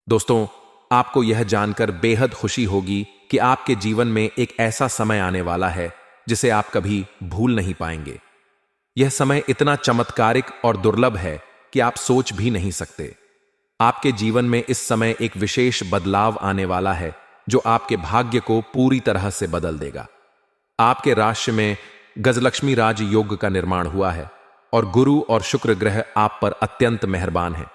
दोस्तों, आपको यह जानकर बेहद खुशी होगी कि आपके जीवन में एक ऐसा समय आने वाला है जिसे आप कभी भूल नहीं पाएंगे। यह समय इतना चमत्कारिक और दुर्लभ है कि आप सोच भी नहीं सकते। आपके जीवन में इस समय एक विशेष बदलाव आने वाला है जो आपके भाग्य को पूरी तरह से बदल देगा। आपके राशि में गजलक्ष्मी राज योग का निर्माण हुआ है और गुरु और शुक्र ग्रह आप पर अत्यंत मेहरबान हैं।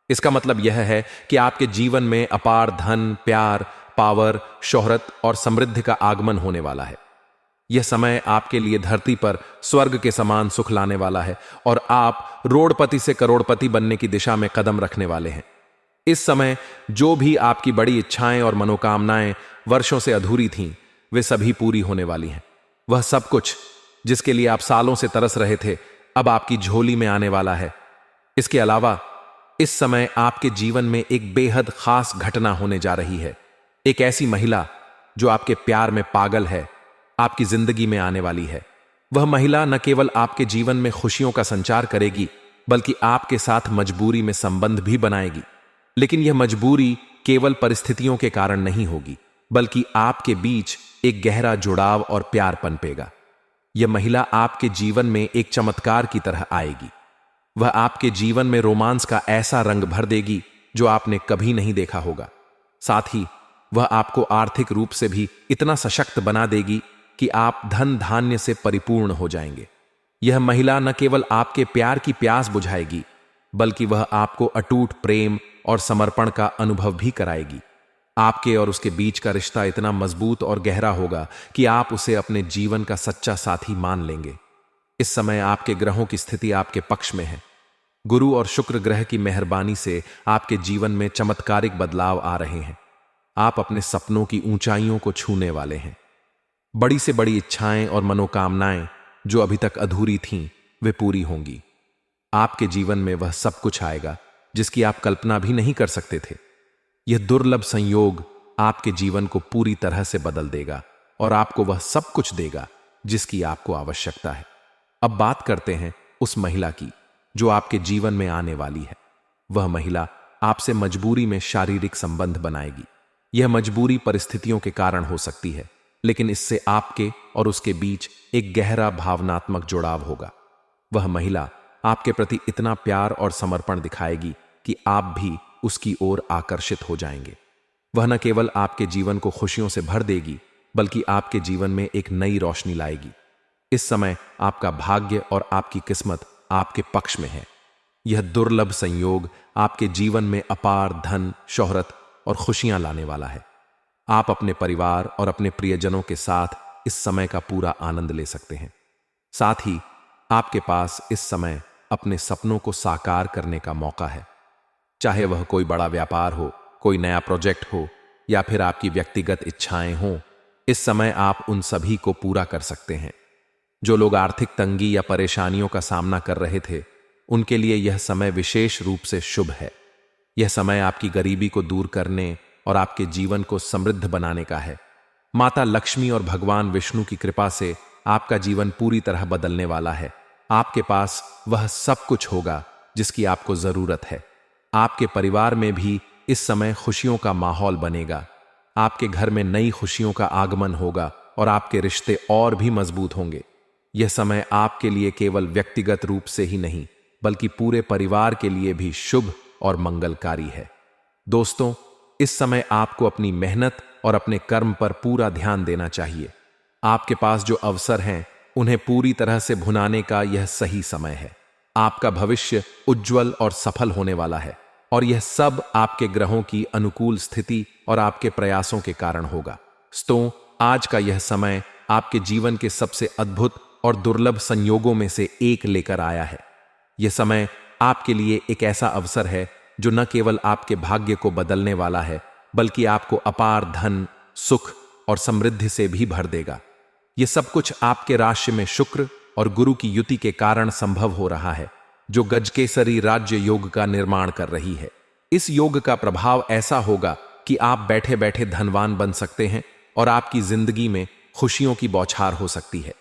इसका मतलब यह है कि आपके जीवन में अपार धन, प्यार, पावर, शोहरत और समृद्धि का आगमन होने वाला है। यह समय आपके लिए धरती पर स्वर्ग के समान सुख लाने वाला है और आप रोड़पति से करोड़पति बनने की दिशा में कदम रखने वाले हैं। इस समय जो भी आपकी बड़ी इच्छाएं और मनोकामनाएं वर्षों से अधूरी थीं, वे सभी पूरी होने वाली हैं। वह सब कुछ जिसके लिए आप सालों से तरस रहे थे, अब आपकी झोली में आने वाला है। इसके अलावा इस समय आपके जीवन में एक बेहद खास घटना होने जा रही है। एक ऐसी महिला जो आपके प्यार में पागल है, आपकी जिंदगी में आने वाली है। वह महिला न केवल आपके जीवन में खुशियों का संचार करेगी, बल्कि आपके साथ मजबूरी में संबंध भी बनाएगी। लेकिन यह मजबूरी केवल परिस्थितियों के कारण नहीं होगी, बल्कि आपके बीच एक गहरा जुड़ाव और प्यार पनपेगा। यह महिला आपके जीवन में एक चमत्कार की तरह आएगी। वह आपके जीवन में रोमांस का ऐसा रंग भर देगी जो आपने कभी नहीं देखा होगा। साथ ही वह आपको आर्थिक रूप से भी इतना सशक्त बना देगी कि आप धन धान्य से परिपूर्ण हो जाएंगे। यह महिला न केवल आपके प्यार की प्यास बुझाएगी, बल्कि वह आपको अटूट प्रेम और समर्पण का अनुभव भी कराएगी। आपके और उसके बीच का रिश्ता इतना मजबूत और गहरा होगा कि आप उसे अपने जीवन का सच्चा साथी मान लेंगे। इस समय आपके ग्रहों की स्थिति आपके पक्ष में है। गुरु और शुक्र ग्रह की मेहरबानी से आपके जीवन में चमत्कारिक बदलाव आ रहे हैं। आप अपने सपनों की ऊंचाइयों को छूने वाले हैं। बड़ी से बड़ी इच्छाएं और मनोकामनाएं जो अभी तक अधूरी थीं, वे पूरी होंगी। आपके जीवन में वह सब कुछ आएगा जिसकी आप कल्पना भी नहीं कर सकते थे। यह दुर्लभ संयोग आपके जीवन को पूरी तरह से बदल देगा और आपको वह सब कुछ देगा जिसकी आपको आवश्यकता है। अब बात करते हैं उस महिला की जो आपके जीवन में आने वाली है। वह महिला आपसे मजबूरी में शारीरिक संबंध बनाएगी। यह मजबूरी परिस्थितियों के कारण हो सकती है, लेकिन इससे आपके और उसके बीच एक गहरा भावनात्मक जुड़ाव होगा। वह महिला आपके प्रति इतना प्यार और समर्पण दिखाएगी कि आप भी उसकी ओर आकर्षित हो जाएंगे। वह न केवल आपके जीवन को खुशियों से भर देगी, बल्कि आपके जीवन में एक नई रोशनी लाएगी। इस समय आपका भाग्य और आपकी किस्मत आपके पक्ष में है। यह दुर्लभ संयोग आपके जीवन में अपार धन, शोहरत और खुशियां लाने वाला है। आप अपने परिवार और अपने प्रियजनों के साथ इस समय का पूरा आनंद ले सकते हैं। साथ ही आपके पास इस समय अपने सपनों को साकार करने का मौका है। चाहे वह कोई बड़ा व्यापार हो, कोई नया प्रोजेक्ट हो या फिर आपकी व्यक्तिगत इच्छाएं हों, इस समय आप उन सभी को पूरा कर सकते हैं। जो लोग आर्थिक तंगी या परेशानियों का सामना कर रहे थे, उनके लिए यह समय विशेष रूप से शुभ है। यह समय आपकी गरीबी को दूर करने और आपके जीवन को समृद्ध बनाने का है। माता लक्ष्मी और भगवान विष्णु की कृपा से आपका जीवन पूरी तरह बदलने वाला है। आपके पास वह सब कुछ होगा जिसकी आपको जरूरत है। आपके परिवार में भी इस समय खुशियों का माहौल बनेगा। आपके घर में नई खुशियों का आगमन होगा और आपके रिश्ते और भी मजबूत होंगे। यह समय आपके लिए केवल व्यक्तिगत रूप से ही नहीं, बल्कि पूरे परिवार के लिए भी शुभ और मंगलकारी है। दोस्तों, इस समय आपको अपनी मेहनत और अपने कर्म पर पूरा ध्यान देना चाहिए। आपके पास जो अवसर हैं, उन्हें पूरी तरह से भुनाने का यह सही समय है। आपका भविष्य उज्जवल और सफल होने वाला है और यह सब आपके ग्रहों की अनुकूल स्थिति और आपके प्रयासों के कारण होगा। दोस्तों, आज का यह समय आपके जीवन के सबसे अद्भुत और दुर्लभ संयोगों में से एक लेकर आया है। यह समय आपके लिए एक ऐसा अवसर है जो न केवल आपके भाग्य को बदलने वाला है, बल्कि आपको अपार धन, सुख और समृद्धि से भी भर देगा। यह सब कुछ आपके राशि में शुक्र और गुरु की युति के कारण संभव हो रहा है, जो गजकेसरी राज्य योग का निर्माण कर रही है। इस योग का प्रभाव ऐसा होगा कि आप बैठे बैठे धनवान बन सकते हैं और आपकी जिंदगी में खुशियों की बौछार हो सकती है।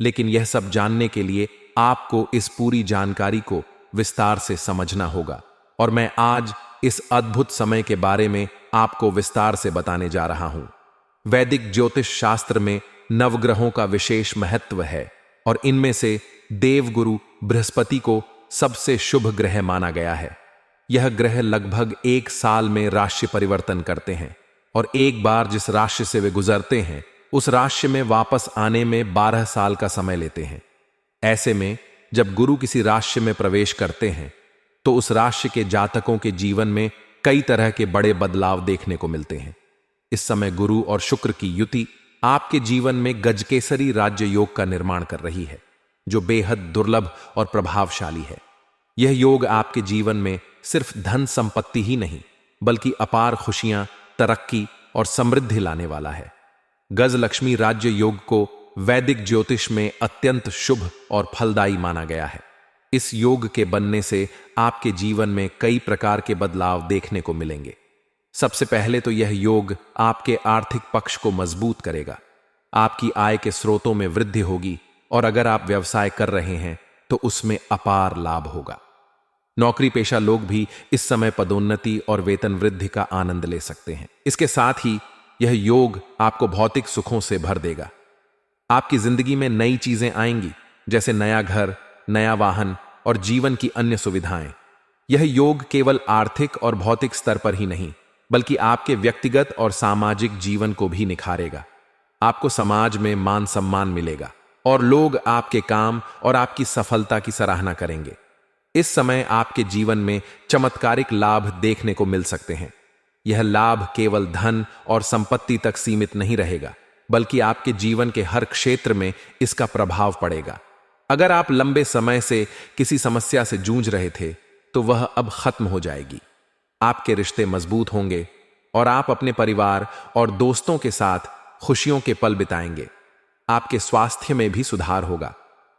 लेकिन यह सब जानने के लिए आपको इस पूरी जानकारी को विस्तार से समझना होगा और मैं आज इस अद्भुत समय के बारे में आपको विस्तार से बताने जा रहा हूं। वैदिक ज्योतिष शास्त्र में नवग्रहों का विशेष महत्व है और इनमें से देवगुरु बृहस्पति को सबसे शुभ ग्रह माना गया है। यह ग्रह लगभग 1 साल में राशि परिवर्तन करते हैं और एक बार जिस राशि से वे गुजरते हैं उस राशि में वापस आने में 12 साल का समय लेते हैं। ऐसे में जब गुरु किसी राशि में प्रवेश करते हैं तो उस राशि के जातकों के जीवन में कई तरह के बड़े बदलाव देखने को मिलते हैं। इस समय गुरु और शुक्र की युति आपके जीवन में गजकेसरी राज्य योग का निर्माण कर रही है, जो बेहद दुर्लभ और प्रभावशाली है। यह योग आपके जीवन में सिर्फ धन संपत्ति ही नहीं बल्कि अपार खुशियां, तरक्की और समृद्धि लाने वाला है। गजलक्ष्मी राज्य योग को वैदिक ज्योतिष में अत्यंत शुभ और फलदायी माना गया है। इस योग के बनने से आपके जीवन में कई प्रकार के बदलाव देखने को मिलेंगे। सबसे पहले तो यह योग आपके आर्थिक पक्ष को मजबूत करेगा। आपकी आय के स्रोतों में वृद्धि होगी और अगर आप व्यवसाय कर रहे हैं तो उसमें अपार लाभ होगा। नौकरी पेशा लोग भी इस समय पदोन्नति और वेतन वृद्धि का आनंद ले सकते हैं। इसके साथ ही यह योग आपको भौतिक सुखों से भर देगा। आपकी जिंदगी में नई चीजें आएंगी, जैसे नया घर, नया वाहन और जीवन की अन्य सुविधाएं। यह योग केवल आर्थिक और भौतिक स्तर पर ही नहीं बल्कि आपके व्यक्तिगत और सामाजिक जीवन को भी निखारेगा। आपको समाज में मान सम्मान मिलेगा और लोग आपके काम और आपकी सफलता की सराहना करेंगे। इस समय आपके जीवन में चमत्कारिक लाभ देखने को मिल सकते हैं। यह लाभ केवल धन और संपत्ति तक सीमित नहीं रहेगा बल्कि आपके जीवन के हर क्षेत्र में इसका प्रभाव पड़ेगा। अगर आप लंबे समय से किसी समस्या से जूझ रहे थे तो वह अब खत्म हो जाएगी। आपके रिश्ते मजबूत होंगे और आप अपने परिवार और दोस्तों के साथ खुशियों के पल बिताएंगे। आपके स्वास्थ्य में भी सुधार होगा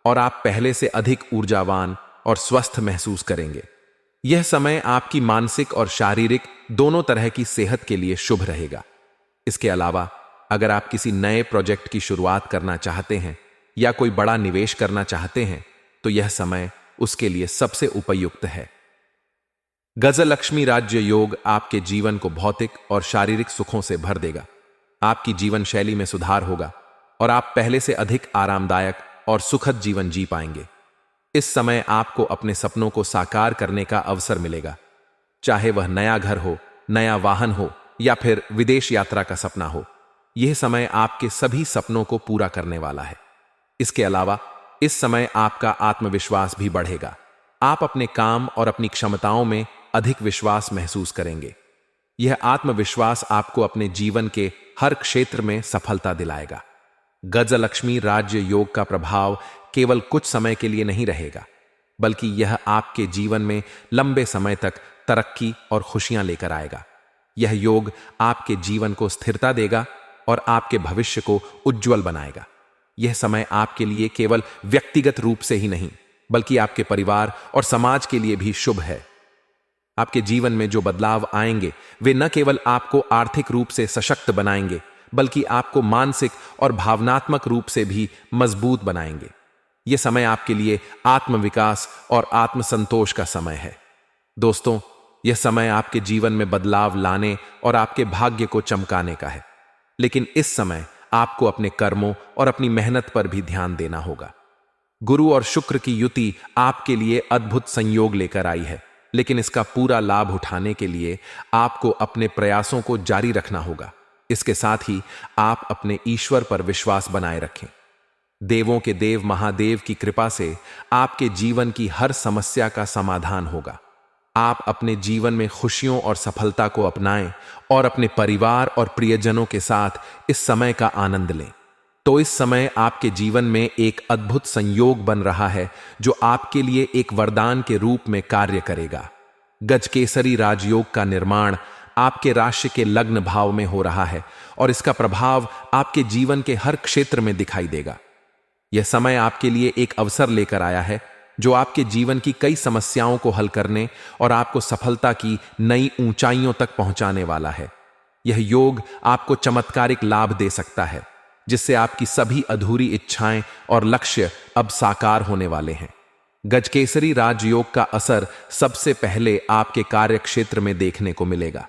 और आप पहले से अधिक ऊर्जावान और स्वस्थ महसूस करेंगे। यह समय आपकी मानसिक और शारीरिक दोनों तरह की सेहत के लिए शुभ रहेगा। इसके अलावा अगर आप किसी नए प्रोजेक्ट की शुरुआत करना चाहते हैं या कोई बड़ा निवेश करना चाहते हैं तो यह समय उसके लिए सबसे उपयुक्त है। गजलक्ष्मी राज्य योग आपके जीवन को भौतिक और शारीरिक सुखों से भर देगा। आपकी जीवन शैली में सुधार होगा और आप पहले से अधिक आरामदायक और सुखद जीवन जी पाएंगे। इस समय आपको अपने सपनों को साकार करने का अवसर मिलेगा, चाहे वह नया घर हो, नया वाहन हो या फिर विदेश यात्रा का सपना हो। यह समय आपके सभी सपनों को पूरा करने वाला है। इसके अलावा इस समय आपका आत्मविश्वास भी बढ़ेगा। आप अपने काम और अपनी क्षमताओं में अधिक विश्वास महसूस करेंगे। यह आत्मविश्वास आपको अपने जीवन के हर क्षेत्र में सफलता दिलाएगा। गजलक्ष्मी राज्य योग का प्रभाव केवल कुछ समय के लिए नहीं रहेगा बल्कि यह आपके जीवन में लंबे समय तक तरक्की और खुशियां लेकर आएगा। यह योग आपके जीवन को स्थिरता देगा और आपके भविष्य को उज्जवल बनाएगा। यह समय आपके लिए केवल व्यक्तिगत रूप से ही नहीं बल्कि आपके परिवार और समाज के लिए भी शुभ है। आपके जीवन में जो बदलाव आएंगे वे न केवल आपको आर्थिक रूप से सशक्त बनाएंगे बल्कि आपको मानसिक और भावनात्मक रूप से भी मजबूत बनाएंगे। यह समय आपके लिए आत्मविकास और आत्मसंतोष का समय है। दोस्तों, यह समय आपके जीवन में बदलाव लाने और आपके भाग्य को चमकाने का है, लेकिन इस समय आपको अपने कर्मों और अपनी मेहनत पर भी ध्यान देना होगा। गुरु और शुक्र की युति आपके लिए अद्भुत संयोग लेकर आई है, लेकिन इसका पूरा लाभ उठाने के लिए आपको अपने प्रयासों को जारी रखना होगा। इसके साथ ही आप अपने ईश्वर पर विश्वास बनाए रखें। देवों के देव महादेव की कृपा से आपके जीवन की हर समस्या का समाधान होगा। आप अपने जीवन में खुशियों और सफलता को अपनाएं और अपने परिवार और प्रियजनों के साथ इस समय का आनंद लें। तो इस समय आपके जीवन में एक अद्भुत संयोग बन रहा है जो आपके लिए एक वरदान के रूप में कार्य करेगा। गजकेसरी राजयोग का निर्माण आपके राशि के लग्न भाव में हो रहा है और इसका प्रभाव आपके जीवन के हर क्षेत्र में दिखाई देगा। यह समय आपके लिए एक अवसर लेकर आया है जो आपके जीवन की कई समस्याओं को हल करने और आपको सफलता की नई ऊंचाइयों तक पहुंचाने वाला है। यह योग आपको चमत्कारिक लाभ दे सकता है जिससे आपकी सभी अधूरी इच्छाएं और लक्ष्य अब साकार होने वाले हैं। गजकेसरी राजयोग का असर सबसे पहले आपके कार्य क्षेत्र में देखने को मिलेगा।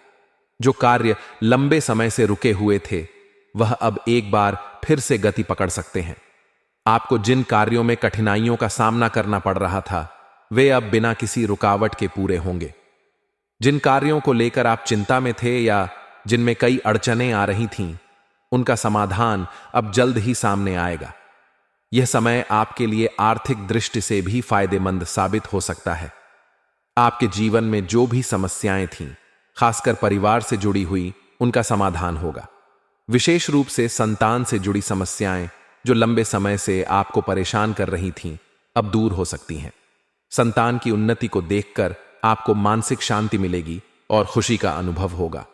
जो कार्य लंबे समय से रुके हुए थे वह अब एक बार फिर से गति पकड़ सकते हैं। आपको जिन कार्यों में कठिनाइयों का सामना करना पड़ रहा था वे अब बिना किसी रुकावट के पूरे होंगे। जिन कार्यों को लेकर आप चिंता में थे या जिनमें कई अड़चनें आ रही थीं, उनका समाधान अब जल्द ही सामने आएगा। यह समय आपके लिए आर्थिक दृष्टि से भी फायदेमंद साबित हो सकता है। आपके जीवन में जो भी समस्याएं थीं, खासकर परिवार से जुड़ी हुई, उनका समाधान होगा। विशेष रूप से संतान से जुड़ी समस्याएं जो लंबे समय से आपको परेशान कर रही थीं, अब दूर हो सकती हैं। संतान की उन्नति को देखकर आपको मानसिक शांति मिलेगी और खुशी का अनुभव होगा।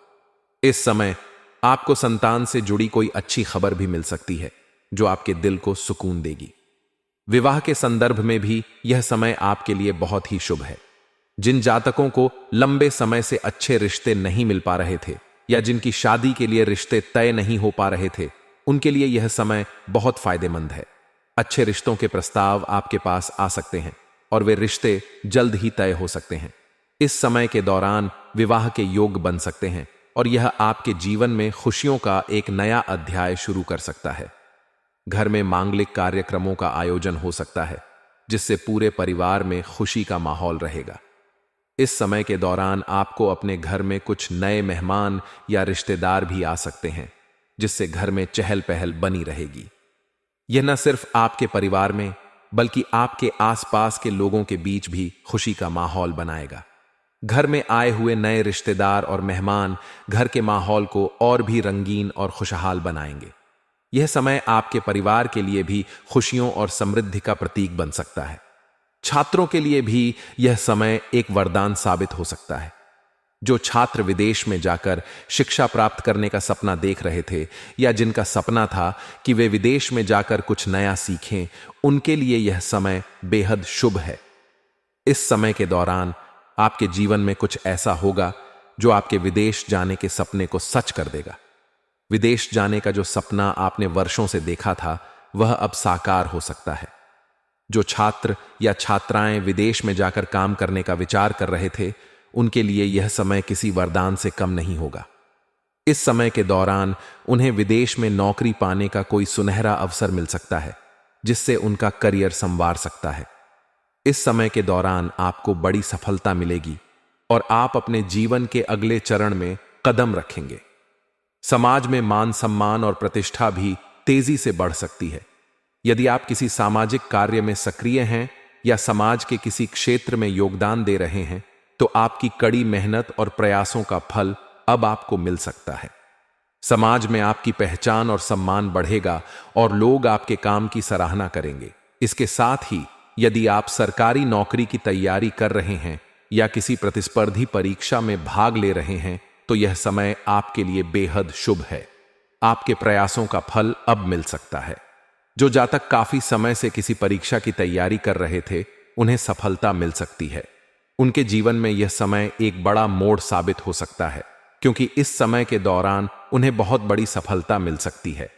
इस समय आपको संतान से जुड़ी कोई अच्छी खबर भी मिल सकती है जो आपके दिल को सुकून देगी। विवाह के संदर्भ में भी यह समय आपके लिए बहुत ही शुभ है। जिन जातकों को लंबे समय से अच्छे रिश्ते नहीं मिल पा रहे थे या जिनकी शादी के लिए रिश्ते तय नहीं हो पा रहे थे, उनके लिए यह समय बहुत फायदेमंद है। अच्छे रिश्तों के प्रस्ताव आपके पास आ सकते हैं और वे रिश्ते जल्द ही तय हो सकते हैं। इस समय के दौरान विवाह के योग बन सकते हैं और यह आपके जीवन में खुशियों का एक नया अध्याय शुरू कर सकता है। घर में मांगलिक कार्यक्रमों का आयोजन हो सकता है जिससे पूरे परिवार में खुशी का माहौल रहेगा। इस समय के दौरान आपको अपने घर में कुछ नए मेहमान या रिश्तेदार भी आ सकते हैं जिससे घर में चहल पहल बनी रहेगी। यह न सिर्फ आपके परिवार में बल्कि आपके आसपास के लोगों के बीच भी खुशी का माहौल बनाएगा। घर में आए हुए नए रिश्तेदार और मेहमान घर के माहौल को और भी रंगीन और खुशहाल बनाएंगे। यह समय आपके परिवार के लिए भी खुशियों और समृद्धि का प्रतीक बन सकता है। छात्रों के लिए भी यह समय एक वरदान साबित हो सकता है। जो छात्र विदेश में जाकर शिक्षा प्राप्त करने का सपना देख रहे थे या जिनका सपना था कि वे विदेश में जाकर कुछ नया सीखें, उनके लिए यह समय बेहद शुभ है। इस समय के दौरान आपके जीवन में कुछ ऐसा होगा जो आपके विदेश जाने के सपने को सच कर देगा। विदेश जाने का जो सपना आपने वर्षों से देखा था वह अब साकार हो सकता है। जो छात्र या छात्राएं विदेश में जाकर काम करने का विचार कर रहे थे, उनके लिए यह समय किसी वरदान से कम नहीं होगा। इस समय के दौरान उन्हें विदेश में नौकरी पाने का कोई सुनहरा अवसर मिल सकता है जिससे उनका करियर संवार सकता है। इस समय के दौरान आपको बड़ी सफलता मिलेगी और आप अपने जीवन के अगले चरण में कदम रखेंगे। समाज में मान सम्मान और प्रतिष्ठा भी तेजी से बढ़ सकती है। यदि आप किसी सामाजिक कार्य में सक्रिय हैं या समाज के किसी क्षेत्र में योगदान दे रहे हैं, तो आपकी कड़ी मेहनत और प्रयासों का फल अब आपको मिल सकता है। समाज में आपकी पहचान और सम्मान बढ़ेगा और लोग आपके काम की सराहना करेंगे। इसके साथ ही यदि आप सरकारी नौकरी की तैयारी कर रहे हैं या किसी प्रतिस्पर्धी परीक्षा में भाग ले रहे हैं, तो यह समय आपके लिए बेहद शुभ है। आपके प्रयासों का फल अब मिल सकता है। जो जातक काफी समय से किसी परीक्षा की तैयारी कर रहे थे, उन्हें सफलता मिल सकती है। उनके जीवन में यह समय एक बड़ा मोड़ साबित हो सकता है, क्योंकि इस समय के दौरान उन्हें बहुत बड़ी सफलता मिल सकती है।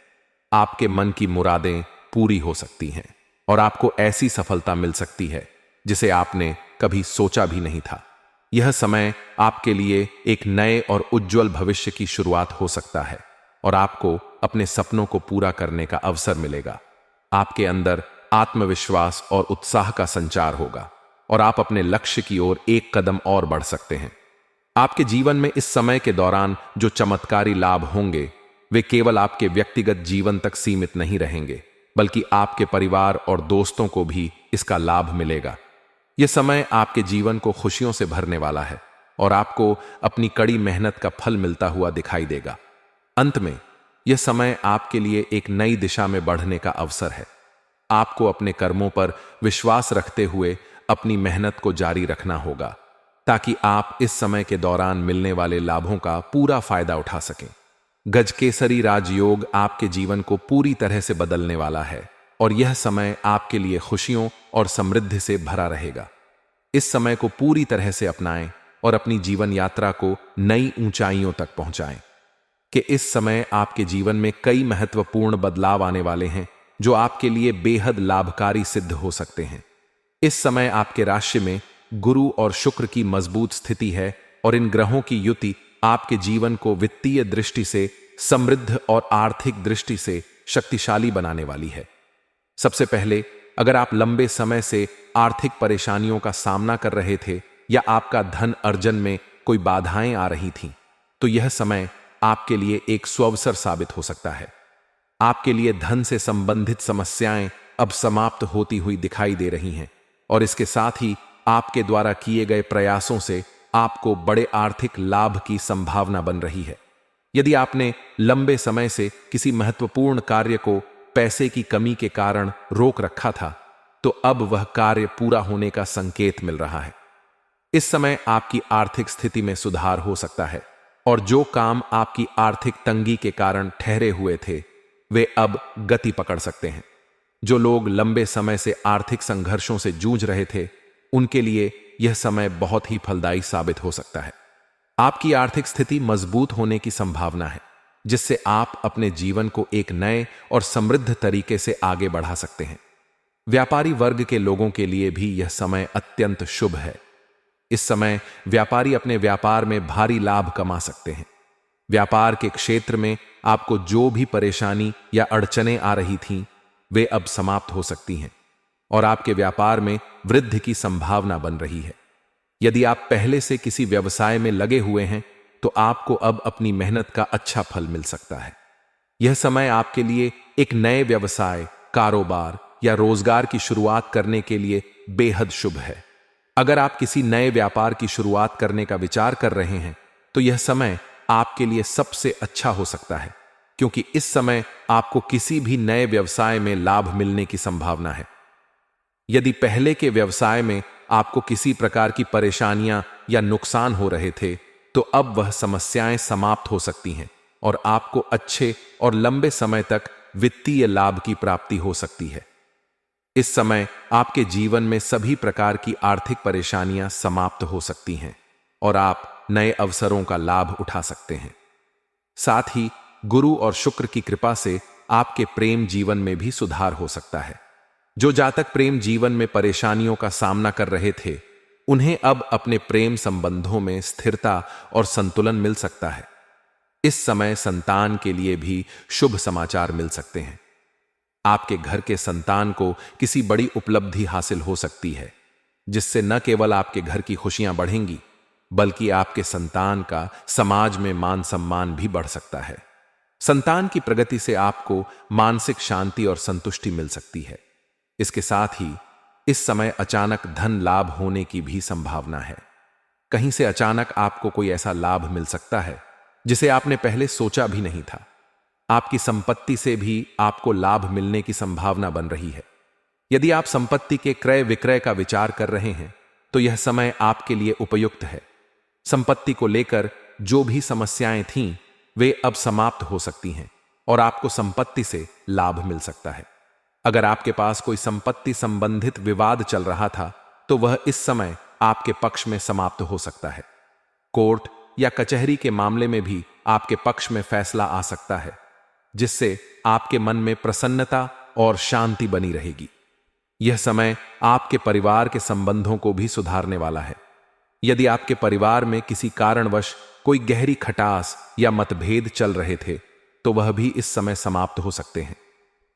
आपके मन की मुरादें पूरी हो सकती हैं और आपको ऐसी सफलता मिल सकती है जिसे आपने कभी सोचा भी नहीं था। यह समय आपके लिए एक नए और उज्जवल भविष्य की शुरुआत हो सकता है और आपको अपने सपनों को पूरा करने का अवसर मिलेगा। आपके अंदर आत्मविश्वास और उत्साह का संचार होगा और आप अपने लक्ष्य की ओर एक कदम और बढ़ सकते हैं। आपके जीवन में इस समय के दौरान जो चमत्कारी लाभ होंगे, वे केवल आपके व्यक्तिगत जीवन तक सीमित नहीं रहेंगे, बल्कि आपके परिवार और दोस्तों को भी इसका लाभ मिलेगा। यह समय आपके जीवन को खुशियों से भरने वाला है और आपको अपनी कड़ी मेहनत का फल मिलता हुआ दिखाई देगा। अंत में यह समय आपके लिए एक नई दिशा में बढ़ने का अवसर है। आपको अपने कर्मों पर विश्वास रखते हुए अपनी मेहनत को जारी रखना होगा ताकि आप इस समय के दौरान मिलने वाले लाभों का पूरा फायदा उठा सकें। गजकेसरी राजयोग आपके जीवन को पूरी तरह से बदलने वाला है और यह समय आपके लिए खुशियों और समृद्धि से भरा रहेगा। इस समय को पूरी तरह से अपनाएं और अपनी जीवन यात्रा को नई ऊंचाइयों तक पहुंचाएं। कि इस समय आपके जीवन में कई महत्वपूर्ण बदलाव आने वाले हैं जो आपके लिए बेहद लाभकारी सिद्ध हो सकते हैं। इस समय आपके राशि में गुरु और शुक्र की मजबूत स्थिति है और इन ग्रहों की युति आपके जीवन को वित्तीय दृष्टि से समृद्ध और आर्थिक दृष्टि से शक्तिशाली बनाने वाली है। सबसे पहले, अगर आप लंबे समय से आर्थिक परेशानियों का सामना कर रहे थे या आपका धन अर्जन में कोई बाधाएं आ रही थीं, तो यह समय आपके लिए एक सुअवसर साबित हो सकता है। आपके लिए धन से संबंधित समस्याएं अब समाप्त होती हुई दिखाई दे रही हैं और इसके साथ ही आपके द्वारा किए गए प्रयासों से आपको बड़े आर्थिक लाभ की संभावना बन रही है। यदि आपने लंबे समय से किसी महत्वपूर्ण कार्य को पैसे की कमी के कारण रोक रखा था, तो अब वह कार्य पूरा होने का संकेत मिल रहा है। इस समय आपकी आर्थिक स्थिति में सुधार हो सकता है और जो काम आपकी आर्थिक तंगी के कारण ठहरे हुए थे, वे अब गति पकड़ सकते हैं। जो लोग लंबे समय से आर्थिक संघर्षों से जूझ रहे थे, उनके लिए यह समय बहुत ही फलदायी साबित हो सकता है। आपकी आर्थिक स्थिति मजबूत होने की संभावना है, जिससे आप अपने जीवन को एक नए और समृद्ध तरीके से आगे बढ़ा सकते हैं। व्यापारी वर्ग के लोगों के लिए भी यह समय अत्यंत शुभ है। इस समय व्यापारी अपने व्यापार में भारी लाभ कमा सकते हैं। व्यापार के क्षेत्र में आपको जो भी परेशानी या अड़चनें आ रही थीं, वे अब समाप्त हो सकती हैं और आपके व्यापार में वृद्धि की संभावना बन रही है। यदि आप पहले से किसी व्यवसाय में लगे हुए हैं, तो आपको अब अपनी मेहनत का अच्छा फल मिल सकता है। यह समय आपके लिए एक नए व्यवसाय, कारोबार या रोजगार की शुरुआत करने के लिए बेहद शुभ है। अगर आप किसी नए व्यापार की शुरुआत करने का विचार कर रहे हैं, तो यह समय आपके लिए सबसे अच्छा हो सकता है, क्योंकि इस समय आपको किसी भी नए व्यवसाय में लाभ मिलने की संभावना है। यदि पहले के व्यवसाय में आपको किसी प्रकार की परेशानियां या नुकसान हो रहे थे, तो अब वह समस्याएं समाप्त हो सकती हैं और आपको अच्छे और लंबे समय तक वित्तीय लाभ की प्राप्ति हो सकती है। इस समय आपके जीवन में सभी प्रकार की आर्थिक परेशानियां समाप्त हो सकती हैं और आप नए अवसरों का लाभ उठा सकते हैं। साथ ही गुरु और शुक्र की कृपा से आपके प्रेम जीवन में भी सुधार हो सकता है। जो जातक प्रेम जीवन में परेशानियों का सामना कर रहे थे, उन्हें अब अपने प्रेम संबंधों में स्थिरता और संतुलन मिल सकता है। इस समय संतान के लिए भी शुभ समाचार मिल सकते हैं। आपके घर के संतान को किसी बड़ी उपलब्धि हासिल हो सकती है, जिससे न केवल आपके घर की खुशियां बढ़ेंगी, बल्कि आपके संतान का समाज में मान सम्मान भी बढ़ सकता है। संतान की प्रगति से आपको मानसिक शांति और संतुष्टि मिल सकती है। इसके साथ ही इस समय अचानक धन लाभ होने की भी संभावना है। कहीं से अचानक आपको कोई ऐसा लाभ मिल सकता है जिसे आपने पहले सोचा भी नहीं था। आपकी संपत्ति से भी आपको लाभ मिलने की संभावना बन रही है। यदि आप संपत्ति के क्रय विक्रय का विचार कर रहे हैं, तो यह समय आपके लिए उपयुक्त है। संपत्ति को लेकर जो भी समस्याएं थीं, वे अब समाप्त हो सकती हैं और आपको संपत्ति से लाभ मिल सकता है। अगर आपके पास कोई संपत्ति संबंधित विवाद चल रहा था, तो वह इस समय आपके पक्ष में समाप्त हो सकता है। कोर्ट या कचहरी के मामले में भी आपके पक्ष में फैसला आ सकता है, जिससे आपके मन में प्रसन्नता और शांति बनी रहेगी। यह समय आपके परिवार के संबंधों को भी सुधारने वाला है। यदि आपके परिवार में किसी कारणवश कोई गहरी खटास या मतभेद चल रहे थे, तो वह भी इस समय समाप्त हो सकते हैं।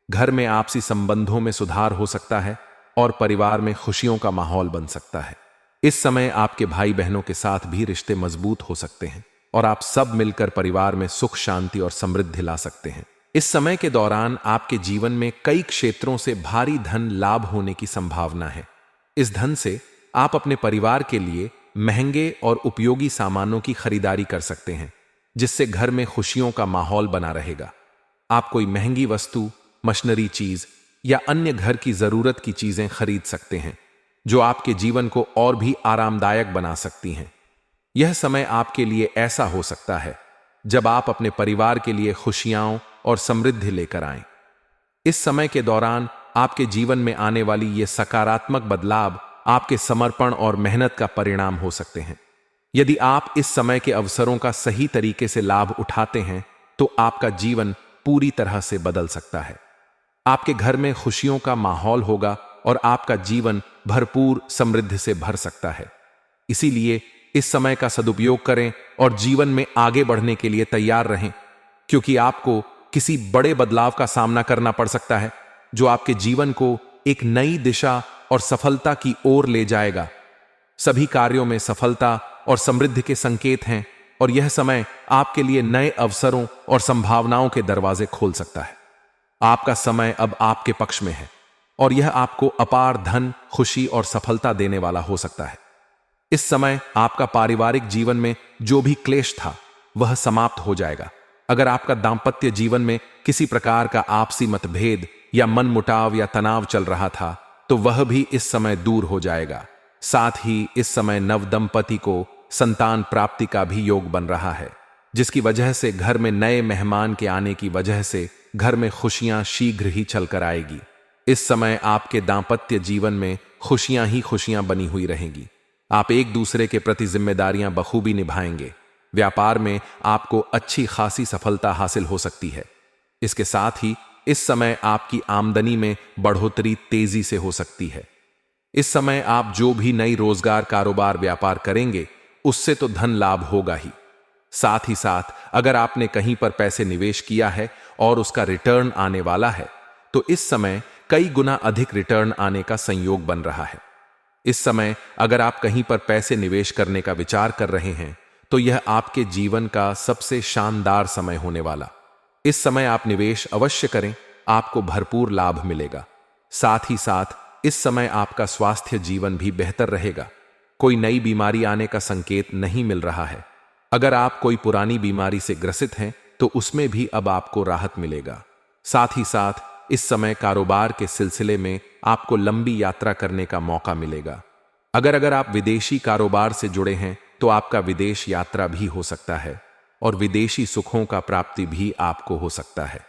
घर में आपसी संबंधों में सुधार हो सकता है और परिवार में खुशियों का माहौल बन सकता है। इस समय आपके भाई बहनों के साथ भी रिश्ते मजबूत हो सकते हैं और आप सब मिलकर परिवार में सुख शांति और समृद्धि ला सकते हैं। इस समय के दौरान आपके जीवन में कई क्षेत्रों से भारी धन लाभ होने की संभावना है। इस धन से आप अपने परिवार के लिए महंगे और उपयोगी सामानों की खरीदारी कर सकते हैं, जिससे घर में खुशियों का माहौल बना रहेगा। आप कोई महंगी वस्तु, मशीनरी चीज या अन्य घर की जरूरत की चीजें खरीद सकते हैं, जो आपके जीवन को और भी आरामदायक बना सकती हैं। यह समय आपके लिए ऐसा हो सकता है जब आप अपने परिवार के लिए खुशियां और समृद्धि लेकर आएं। इस समय के दौरान आपके जीवन में आने वाली ये सकारात्मक बदलाव आपके समर्पण और मेहनत का परिणाम हो सकते हैं। यदि आप इस समय के अवसरों का सही तरीके से लाभ उठाते हैं, तो आपका जीवन पूरी तरह से बदल सकता है। आपके घर में खुशियों का माहौल होगा और आपका जीवन भरपूर समृद्धि से भर सकता है। इसीलिए इस समय का सदुपयोग करें और जीवन में आगे बढ़ने के लिए तैयार रहें, क्योंकि आपको किसी बड़े बदलाव का सामना करना पड़ सकता है जो आपके जीवन को एक नई दिशा और सफलता की ओर ले जाएगा। सभी कार्यों में सफलता और समृद्धि के संकेत हैं और यह समय आपके लिए नए अवसरों और संभावनाओं के दरवाजे खोल सकता है। आपका समय अब आपके पक्ष में है और यह आपको अपार धन, खुशी और सफलता देने वाला हो सकता है। इस समय आपका पारिवारिक जीवन में जो भी क्लेश था वह समाप्त हो जाएगा। अगर आपका दांपत्य जीवन में किसी प्रकार का आपसी मतभेद या मनमुटाव या तनाव चल रहा था तो वह भी इस समय दूर हो जाएगा। साथ ही इस समय नवदंपति को संतान प्राप्ति का भी योग बन रहा है, जिसकी वजह से घर में नए मेहमान के आने की वजह से घर में खुशियां शीघ्र ही चलकर आएगी। इस समय आपके दांपत्य जीवन में खुशियां ही खुशियां बनी हुई रहेंगी। आप एक दूसरे के प्रति जिम्मेदारियां बखूबी निभाएंगे। व्यापार में आपको अच्छी खासी सफलता हासिल हो सकती है। इसके साथ ही इस समय आपकी आमदनी में बढ़ोतरी तेजी से हो सकती है। इस समय आप जो भी नई रोजगार, कारोबार, व्यापार करेंगे उससे तो धन लाभ होगा ही। साथ ही साथ अगर आपने कहीं पर पैसे निवेश किया है और उसका रिटर्न आने वाला है तो इस समय कई गुना अधिक रिटर्न आने का संयोग बन रहा है। इस समय अगर आप कहीं पर पैसे निवेश करने का विचार कर रहे हैं तो यह आपके जीवन का सबसे शानदार समय होने वाला। इस समय आप निवेश अवश्य करें, आपको भरपूर लाभ मिलेगा। साथ ही साथ इस समय आपका स्वास्थ्य जीवन भी बेहतर रहेगा। कोई नई बीमारी आने का संकेत नहीं मिल रहा है। अगर आप कोई पुरानी बीमारी से ग्रसित हैं तो उसमें भी अब आपको राहत मिलेगा। साथ ही साथ इस समय कारोबार के सिलसिले में आपको लंबी यात्रा करने का मौका मिलेगा। अगर आप विदेशी कारोबार से जुड़े हैं तो आपका विदेश यात्रा भी हो सकता है और विदेशी सुखों का प्राप्ति भी आपको हो सकता है।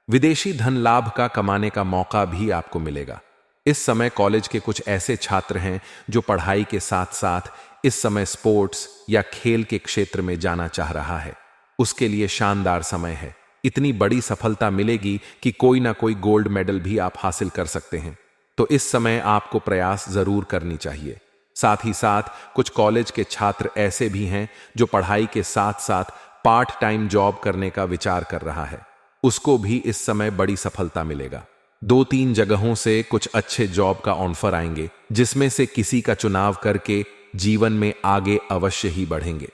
विदेशी धन लाभ का कमाने का मौका भी आपको मिलेगा। इस समय कॉलेज के कुछ ऐसे छात्र हैं जो पढ़ाई के साथ साथ इस समय स्पोर्ट्स या खेल के क्षेत्र में जाना चाह रहा है, उसके लिए शानदार समय है। इतनी बड़ी सफलता मिलेगी कि कोई ना कोई गोल्ड मेडल भी आप हासिल कर सकते हैं। तो इस समय आपको प्रयास जरूर करनी चाहिए। साथ ही साथ कुछ कॉलेज के छात्र ऐसे भी हैं जो पढ़ाई के साथ साथ पार्ट टाइम जॉब करने का विचार कर रहा है, उसको भी इस समय बड़ी सफलता मिलेगा। 2-3 जगहों से कुछ अच्छे जॉब का ऑफर आएंगे, जिसमें से किसी का चुनाव करके जीवन में आगे अवश्य ही बढ़ेंगे।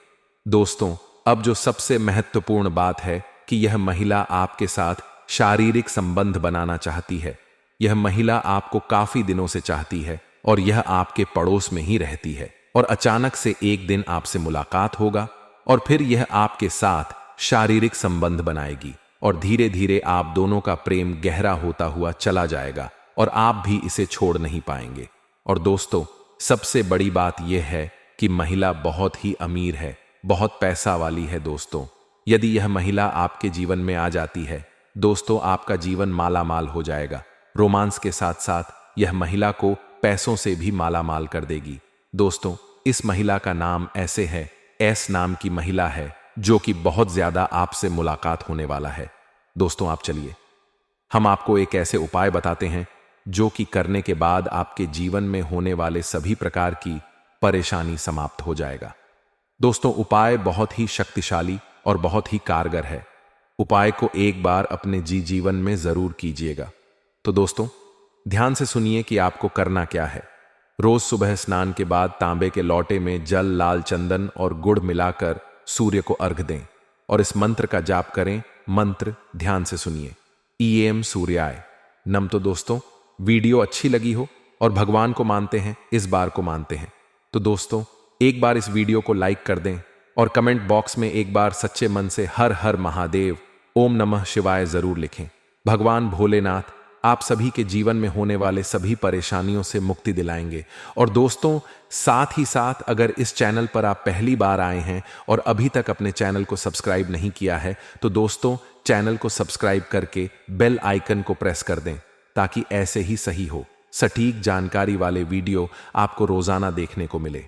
दोस्तों, अब जो सबसे महत्वपूर्ण बात है कि यह महिला आपके साथ शारीरिक संबंध बनाना चाहती है। यह महिला आपको काफी दिनों से चाहती है और यह आपके पड़ोस में ही रहती है और अचानक से एक दिन आपसे मुलाकात होगा और फिर यह आपके साथ शारीरिक संबंध बनाएगी और धीरे धीरे आप दोनों का प्रेम गहरा होता हुआ चला जाएगा और आप भी इसे छोड़ नहीं पाएंगे। और दोस्तों, सबसे बड़ी बात यह है कि महिला बहुत ही अमीर है, बहुत पैसा वाली है। दोस्तों, यदि यह महिला आपके जीवन में आ जाती है दोस्तों, आपका जीवन माला माल हो जाएगा। रोमांस के साथ साथ यह महिला को पैसों से भी माला माल कर देगी। दोस्तों, इस महिला का नाम ऐसे है, एस नाम की महिला है जो कि बहुत ज्यादा आपसे मुलाकात होने वाला है। दोस्तों, आप चलिए हम आपको एक ऐसे उपाय बताते हैं जो कि करने के बाद आपके जीवन में होने वाले सभी प्रकार की परेशानी समाप्त हो जाएगा। दोस्तों, उपाय बहुत ही शक्तिशाली और बहुत ही कारगर है। उपाय को एक बार अपने जीवन में जरूर कीजिएगा। तो दोस्तों, ध्यान से सुनिए कि आपको करना क्या है। रोज सुबह स्नान के बाद तांबे के लोटे में जल, लाल चंदन और गुड़ मिलाकर सूर्य को अर्घ दें और इस मंत्र का जाप करें। मंत्र ध्यान से सुनिए, ईएम सूर्याय नम। तो दोस्तों, वीडियो अच्छी लगी हो और भगवान को मानते हैं, इस बार को मानते हैं, तो दोस्तों एक बार इस वीडियो को लाइक कर दें और कमेंट बॉक्स में एक बार सच्चे मन से हर हर महादेव, ओम नमः शिवाय जरूर लिखें। भगवान भोलेनाथ आप सभी के जीवन में होने वाले सभी परेशानियों से मुक्ति दिलाएंगे। और दोस्तों, साथ ही साथ अगर इस चैनल पर आप पहली बार आए हैं और अभी तक अपने चैनल को सब्सक्राइब नहीं किया है तो दोस्तों चैनल को सब्सक्राइब करके बेल आइकन को प्रेस कर दें ताकि ऐसे ही सही हो सटीक जानकारी वाले वीडियो आपको रोजाना देखने को मिले।